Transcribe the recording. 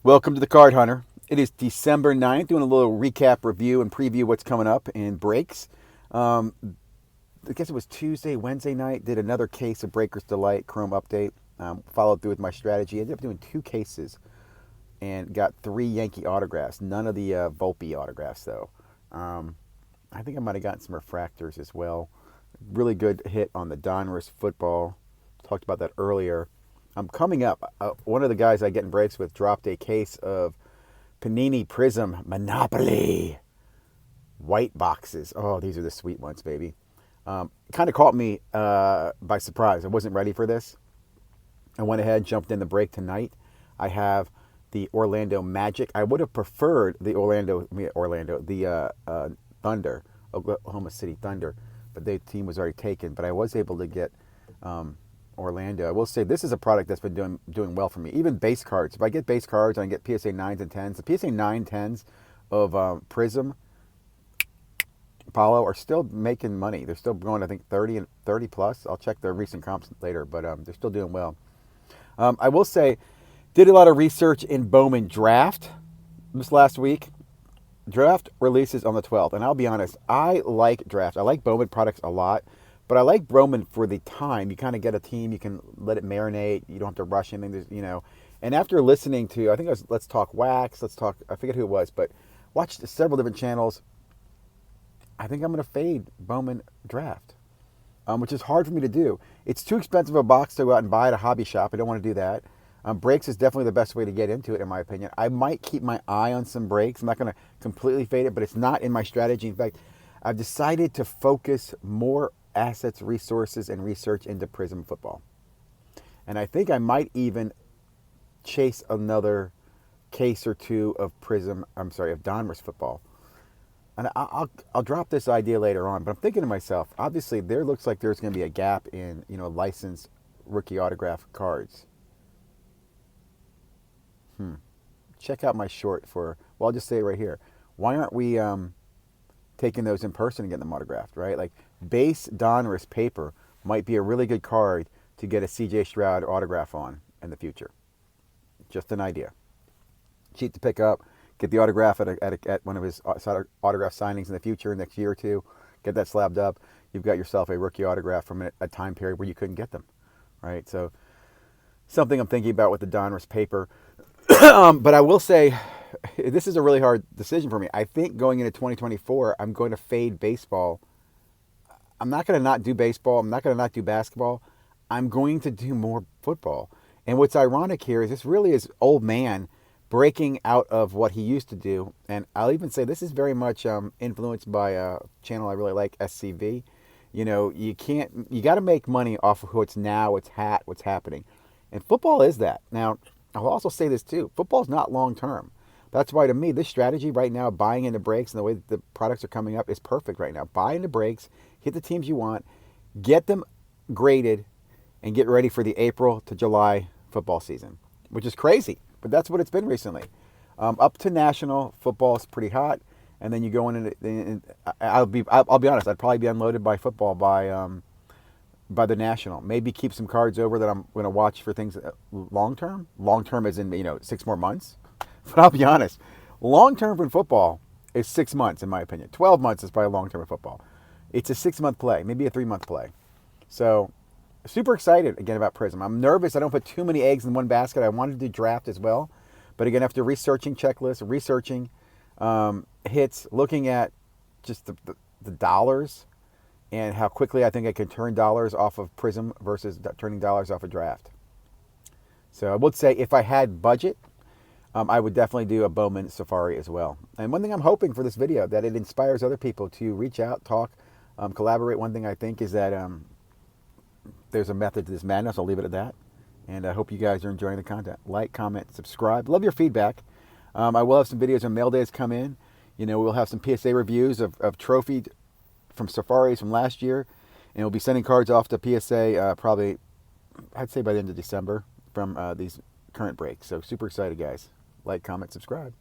Welcome to the Card Hunter. It is December 9th, doing a little recap, review, and preview what's coming up in breaks. Um, I guess it was Tuesday, Wednesday night, did another case of Breaker's Delight Chrome update. Followed through with my strategy. Ended up doing two cases and got three Yankee autographs. None of the Volpe autographs, though. I think I might have gotten some refractors as well. Really good hit on the Donruss football. Talked about that earlier. Coming up, one of the guys I get in breaks with dropped a case of Panini Prizm Monopoly white boxes. Oh, these are the sweet ones, baby. Kind of caught me by surprise. I wasn't ready for this. I went ahead and jumped in the break tonight. I have the Orlando Magic. I would have preferred the Thunder, Oklahoma City Thunder, but the team was already taken. But I was able to get Orlando. I will say this is a product that's been doing well for me. Even base cards. If I get base cards and I get PSA 9s and 10s, the PSA 9 10s of Prizm Apollo are still making money. They're still going, I think, 30 and 30 plus. I'll check the recent comps later, but they're still doing well. I will say, did a lot of research in Bowman Draft this last week. Draft releases on the 12th, and I'll be honest, I like Draft. I like Bowman products a lot, but I like Bowman for the time. You kind of get a team, you can let it marinate. You don't have to rush anything. And after listening to, I think it was Let's Talk Wax, I forget who it was, but watched several different channels. I think I'm going to fade Bowman Draft, which is hard for me to do. It's too expensive a box to go out and buy at a hobby shop. I don't want to do that. Breaks is definitely the best way to get into it, in my opinion. I might keep my eye on some breaks. I'm not going to completely fade it, but it's not in my strategy. In fact, I've decided to focus more assets, resources, and research into Prizm football. And I think I might even chase another case or two of Donruss football. And I'll drop this idea later on, but I'm thinking to myself, obviously there looks like there's going to be a gap in, licensed rookie autograph cards. Check out my short I'll just say it right here. Why aren't we taking those in person and getting them autographed, right? Like base Donruss paper might be a really good card to get a CJ Stroud autograph on in the future. Just an idea. Cheap to pick up. Get the autograph at one of his autograph signings in the future, next year or two. Get that slabbed up. You've got yourself a rookie autograph from a time period where you couldn't get them, right? So something I'm thinking about with the Donruss paper. But I will say, this is a really hard decision for me. I think going into 2024, I'm going to fade baseball. I'm not going to not do baseball. I'm not going to not do basketball. I'm going to do more football. And what's ironic here is this really is old man breaking out of what he used to do. And I'll even say this is very much influenced by a channel I really like, SCV. You got to make money off of what's now, what's happening. And football is that. Now, I'll also say this too. Football's not long term. That's why to me, this strategy right now, buying into breaks and the way that the products are coming up is perfect right now. Buy into breaks, hit the teams you want, get them graded, and get ready for the April to July football season, which is crazy. But that's what it's been recently. Up to national, football is pretty hot, and then you go in and I'll be honest, I'd probably be unloaded by football by the national. Maybe keep some cards over that I'm going to watch for things long term. Long term is in 6 more months. But I'll be honest, long term for football is 6 months in my opinion. 12 months is probably long term for football. It's a 6-month play, maybe a 3-month play. So super excited again about Prizm. I'm nervous I don't put too many eggs in one basket. I wanted to do draft as well, but again, after researching checklists, researching hits, looking at just the dollars and how quickly I think I can turn dollars off of Prizm versus turning dollars off of draft. So I would say if I had budget, I would definitely do a Bowman Safari as well. And one thing I'm hoping for this video, that it inspires other people to reach out, talk, collaborate. One thing I think is that there's a method to this madness. I'll leave it at that. And I hope you guys are enjoying the content. Like, comment, subscribe. Love your feedback. I will have some videos when mail days come in. We'll have some PSA reviews of trophies from Safaris from last year. And we'll be sending cards off to PSA probably, I'd say by the end of December from these current breaks. So super excited, guys. Like, comment, subscribe.